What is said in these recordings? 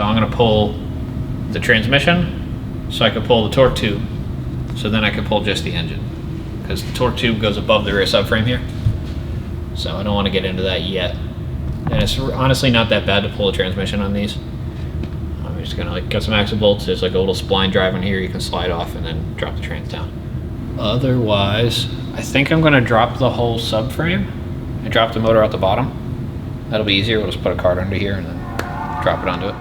So I'm gonna pull the transmission so I can pull the torque tube, so then I can pull just the engine, because the torque tube goes above the rear subframe here. So I don't want to get into that yet. And it's honestly not that bad to pull a transmission on these. I'm just gonna like get some axle bolts. There's like a little spline drive in here you can slide off and then drop the trans down. Otherwise, I think I'm gonna drop the whole subframe and drop the motor out the bottom. That'll be easier. We'll just put a card under here and then drop it onto it.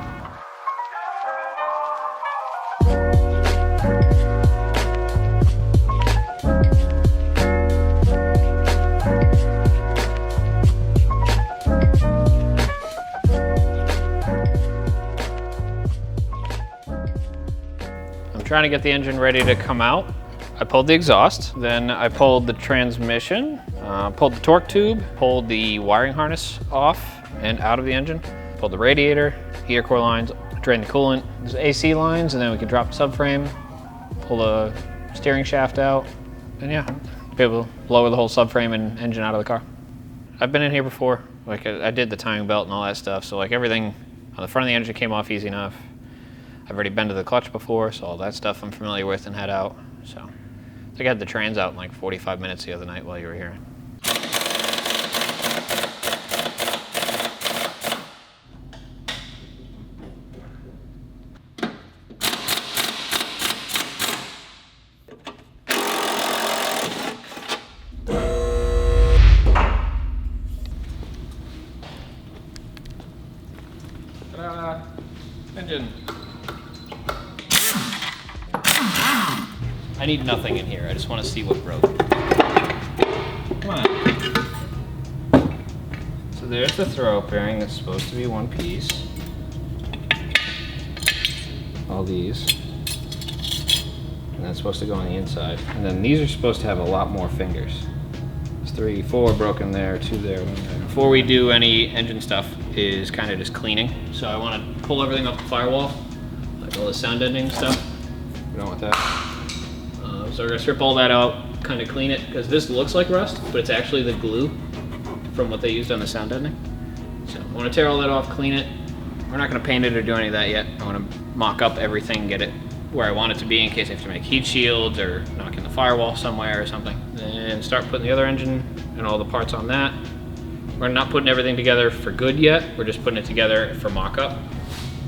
I'm trying to get the engine ready to come out. I pulled the exhaust, then I pulled the transmission, pulled the torque tube, pulled the wiring harness off and out of the engine, pulled the radiator, heater core lines, drain the coolant. There's AC lines, and then we can drop the subframe, pull the steering shaft out, and yeah, be able to lower the whole subframe and engine out of the car. I've been in here before. Like I did the timing belt and all that stuff, so like everything on the front of the engine came off easy enough. I've already been to the clutch before, so all that stuff I'm familiar with and had out. So I think I had the trans out in like 45 minutes the other night while you were here. Ta-da! Engine. I need nothing in here. I just want to see what broke. Come on. So there's the throwout bearing. That's supposed to be one piece. All these. And that's supposed to go on the inside. And then these are supposed to have a lot more fingers. There's 3, 4 broken there, 2 there, 1 there. Before we do any engine stuff is kind of just cleaning. So I want to pull everything off the firewall, like all the sound deadening stuff. We don't want that. So we're gonna strip all that out, kind of clean it, because this looks like rust, but it's actually the glue from what they used on the sound deadening. So I want to tear all that off, clean it. We're not gonna paint it or do any of that yet. I want to mock up everything, get it where I want it to be in case I have to make heat shields or knock in the firewall somewhere or something. Then start putting the other engine and all the parts on that. We're not putting everything together for good yet. We're just putting it together for mock-up.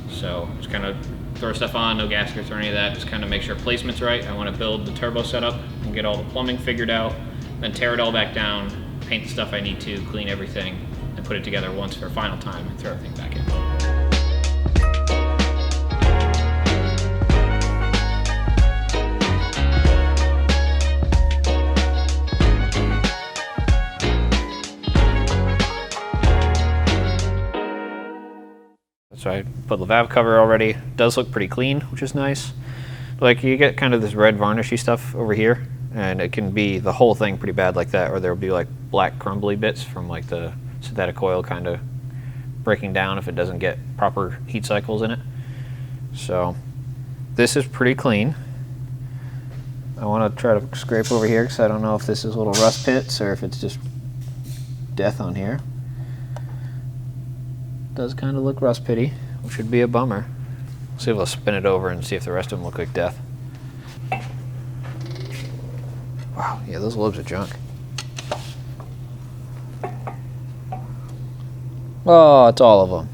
So just kind of throw stuff on, no gaskets or any of that. Just kind of make sure placement's right. I want to build the turbo setup and get all the plumbing figured out, then tear it all back down, paint the stuff I need to, clean everything, and put it together once for a final time and throw everything back in. So I put the valve cover already. It does look pretty clean, which is nice. Like you get kind of this red varnishy stuff over here, and it can be the whole thing pretty bad like that, or there'll be like black crumbly bits from like the synthetic coil kind of breaking down if it doesn't get proper heat cycles in it. So this is pretty clean. I want to try to scrape over here because I don't know if this is little rust pits or if it's just death on here. Does kind of look rust pitty, which would be a bummer. See if I'll spin it over and see if the rest of them look like death. Wow, yeah, those lobes are junk. Oh, it's all of them.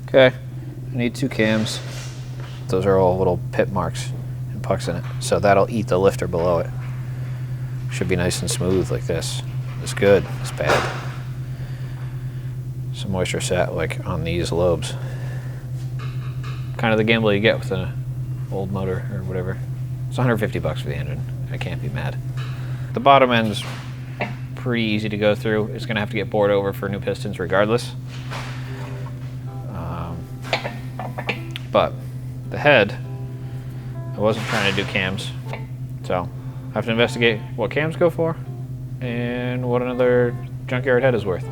Okay, I need 2 cams. Those are all little pit marks and pucks in it. So that'll eat the lifter below it. Should be nice and smooth like this. It's good, it's bad. Some moisture sat like on these lobes. Kind of the gamble you get with an old motor or whatever. It's 150 bucks for the engine. I can't be mad. The bottom end's pretty easy to go through. It's gonna have to get bored over for new pistons regardless. But the head, I wasn't trying to do cams. So I have to investigate what cams go for and what another junkyard head is worth.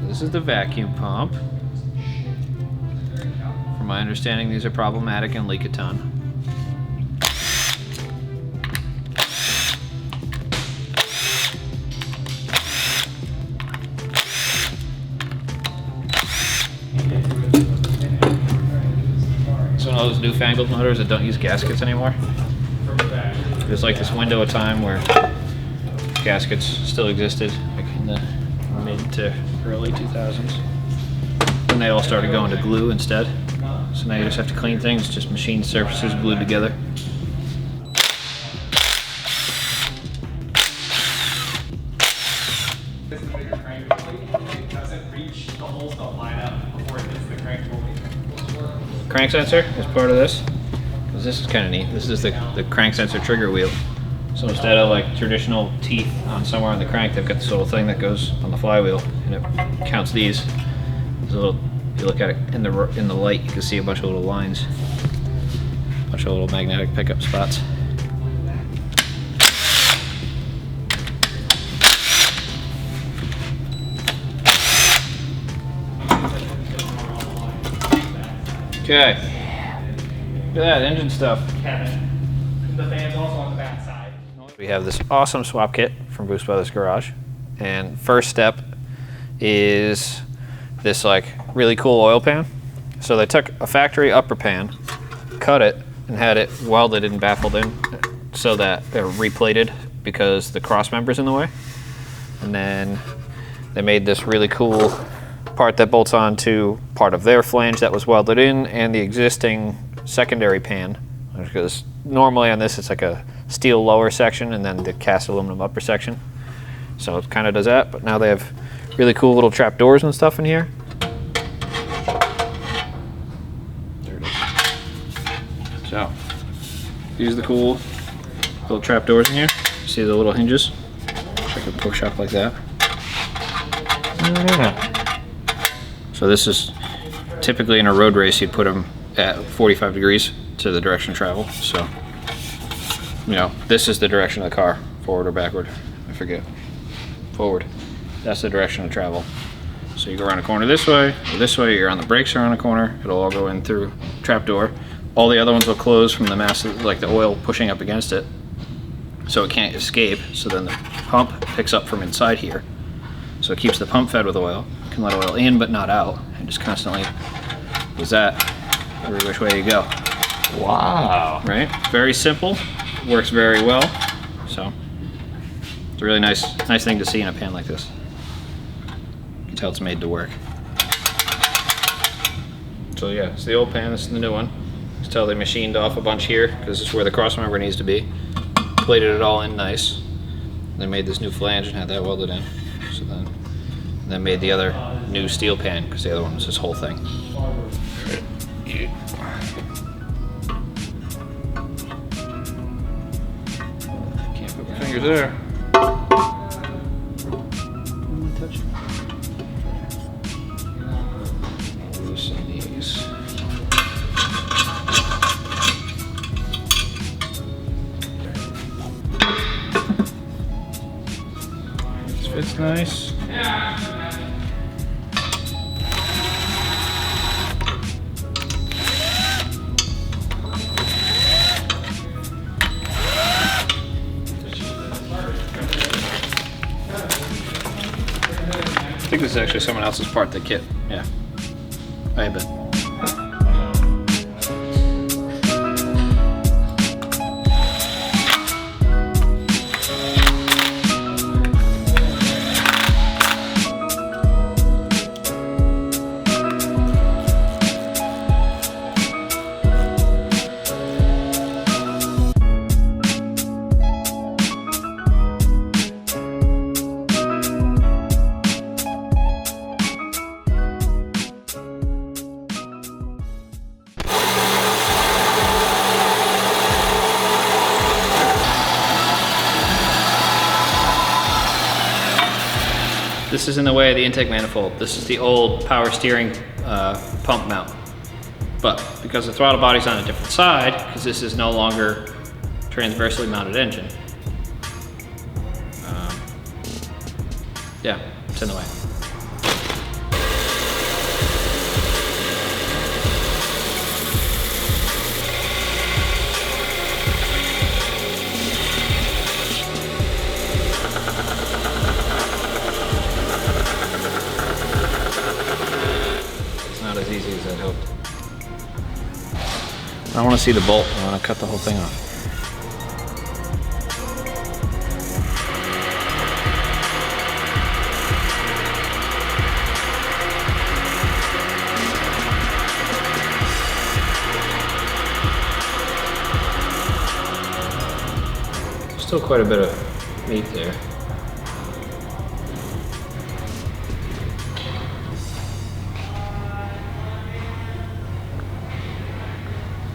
This is the vacuum pump. From my understanding, these are problematic and leak a ton. all those newfangled motors that don't use gaskets anymore. There's like this window of time where gaskets still existed, like in the mid to early 2000s. Then they all started going to glue instead. So now you just have to clean things, just machine surfaces glued together. This is the bigger crank. It doesn't reach, the holes don't line up before it hits the crank fully. Crank sensor is part of this. This is kind of neat. This is the crank sensor trigger wheel. So instead of like traditional teeth on somewhere on the crank, they've got this little thing that goes on the flywheel, and it counts these. There's a little. If you look at it in the light, you can see a bunch of little lines, a bunch of little magnetic pickup spots. Okay. Look at that engine stuff. Kevin, the fan's also on the back side. We have this awesome swap kit from Boost Brothers Garage, and first step is this like really cool oil pan. So they took a factory upper pan, cut it, and had it welded and baffled in so that they're replated because the cross member's in the way. And then they made this really cool part that bolts onto part of their flange that was welded in and the existing secondary pan. Because normally on this it's like a steel lower section and then the cast aluminum upper section. So it kind of does that, but now they have really cool little trap doors and stuff in here. There it is. So these are the cool little trap doors in here. You see the little hinges? I can push up like that. So this is typically in a road race you'd put them at 45 degrees to the direction of travel. So, you know, this is the direction of the car, forward or backward, I forget. Forward. That's the direction of travel. So you go around a corner this way, or this way, you're on the brakes around a corner, it'll all go in through trapdoor. All the other ones will close from the mass, like the oil pushing up against it. So it can't escape, so then the pump picks up from inside here. So it keeps the pump fed with oil, can let oil in but not out, and just constantly does that every which way you go. Wow. Right? Very simple, works very well. So it's a really nice thing to see in a pan like this. You can tell it's made to work. So yeah, it's the old pan, this is the new one. Just tell they machined off a bunch here, because this is where the cross member needs to be. Plated it all in nice. They made this new flange and had that welded in. So then made the other new steel pan, because the other one was this whole thing. Can't put my fingers there. Loosen these. This fits nice. I think this is actually someone else's part, the kit. Yeah. I bet. This is in the way of the intake manifold. This is the old power steering pump mount. But because the throttle body's on a different side, because this is no longer transversely mounted engine, yeah, it's in the way. As easy as I'd hoped. I want to see the bolt. I want to cut the whole thing off. Still quite a bit of meat there.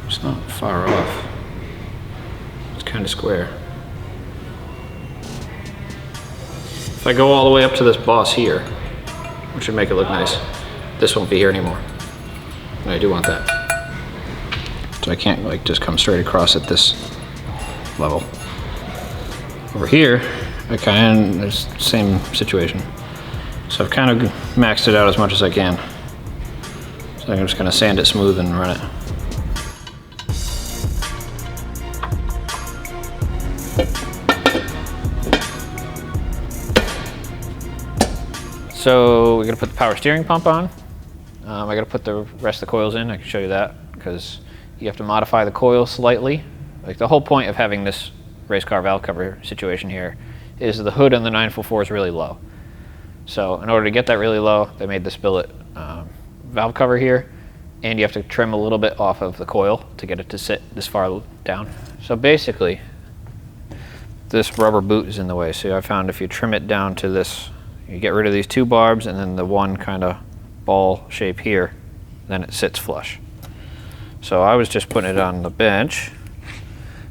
It's not far off. It's kind of square. If I go all the way up to this boss here, which would make it look nice, this won't be here anymore. And I do want that. So I can't like just come straight across at this level. Over here, there's the same situation. So I've kind of maxed it out as much as I can. So I'm just gonna sand it smooth and run it. So we're gonna put the power steering pump on. I gotta put the rest of the coils in. I can show you that because you have to modify the coil slightly. Like the whole point of having this race car valve cover situation here is the hood on the 944 is really low. So in order to get that really low, they made this billet valve cover here, and you have to trim a little bit off of the coil to get it to sit this far down. So basically, this rubber boot is in the way. So I found if you trim it down to this, you get rid of these two barbs and then the one kind of ball shape here, then it sits flush. So I was just putting it on the bench,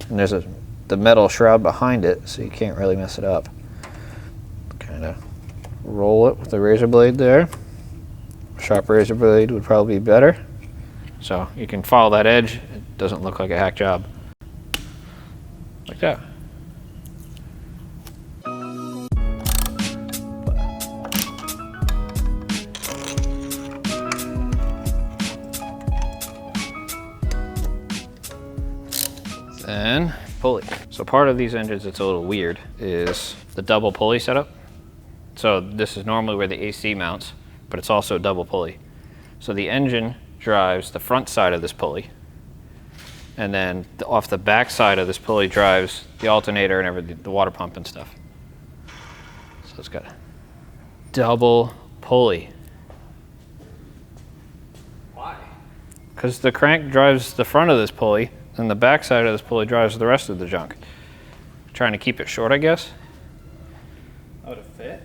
and there's the metal shroud behind it, so you can't really mess it up. Kind of roll it with the razor blade there. Sharp razor blade would probably be better. So you can follow that edge. It doesn't look like a hack job. Like that. Then pulley. So part of these engines that's a little weird is the double pulley setup. So this is normally where the AC mounts, but it's also double pulley. So the engine drives the front side of this pulley, and then off the back side of this pulley drives the alternator and everything, the water pump and stuff. So it's got a double pulley. Why? Because the crank drives the front of this pulley, and the back side of this pulley drives the rest of the junk. Trying to keep it short, I guess. Oh, to fit?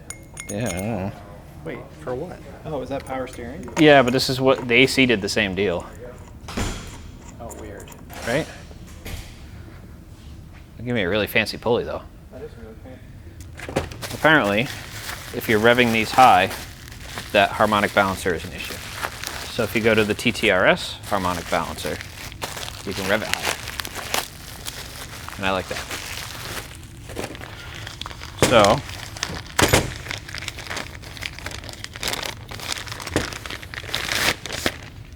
Yeah, I don't know. Wait, for what? Oh, is that power steering? Yeah, but this is what the AC did the same deal, Oh, weird. right? Give me a really fancy pulley though. That is really fancy. Apparently, if you're revving these high, that harmonic balancer is an issue. So if you go to the TTRS harmonic balancer, you can rev it higher. And I like that. So,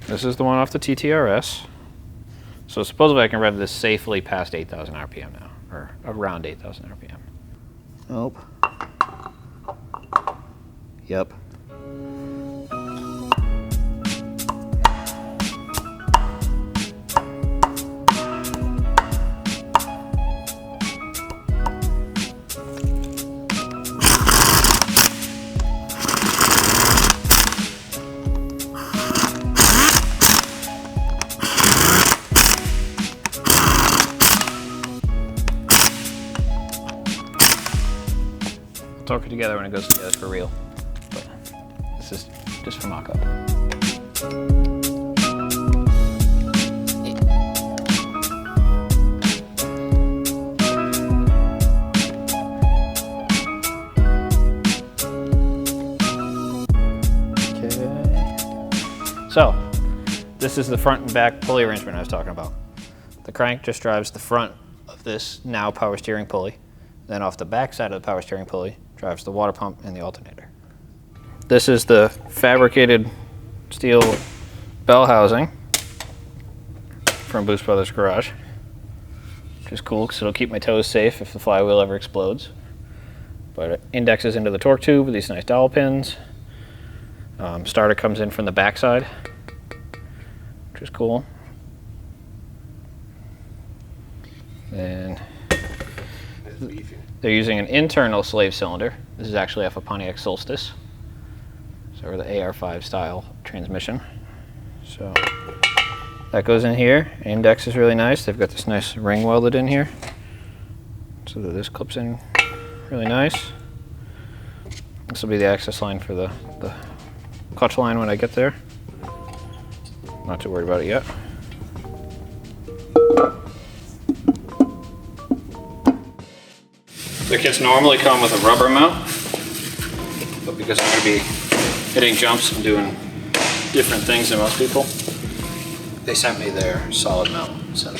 this is the one off the TTRS. So supposedly I can rev this safely past 8,000 RPM now, or around 8,000 RPM. Nope. Yep. Torque it together when it goes together for real. But this is just for mock-up. Okay. So, this is the front and back pulley arrangement I was talking about. The crank just drives the front of this now power steering pulley. Then off the back side of the power steering pulley drives the water pump and the alternator. This is the fabricated steel bell housing from Boost Brothers Garage, which is cool because it'll keep my toes safe if the flywheel ever explodes. But it indexes into the torque tube with these nice dowel pins. Starter comes in from the back side, which is cool. And they're using an internal slave cylinder. This is actually off a Pontiac Solstice. So the AR5 style transmission. So that goes in here. Index is really nice. They've got this nice ring welded in here, so that this clips in really nice. This will be the access line for the clutch line when I get there. Not too worried about it yet. The kits normally come with a rubber mount, but because I'm going to be hitting jumps and doing different things than most people, they sent me their solid mount. So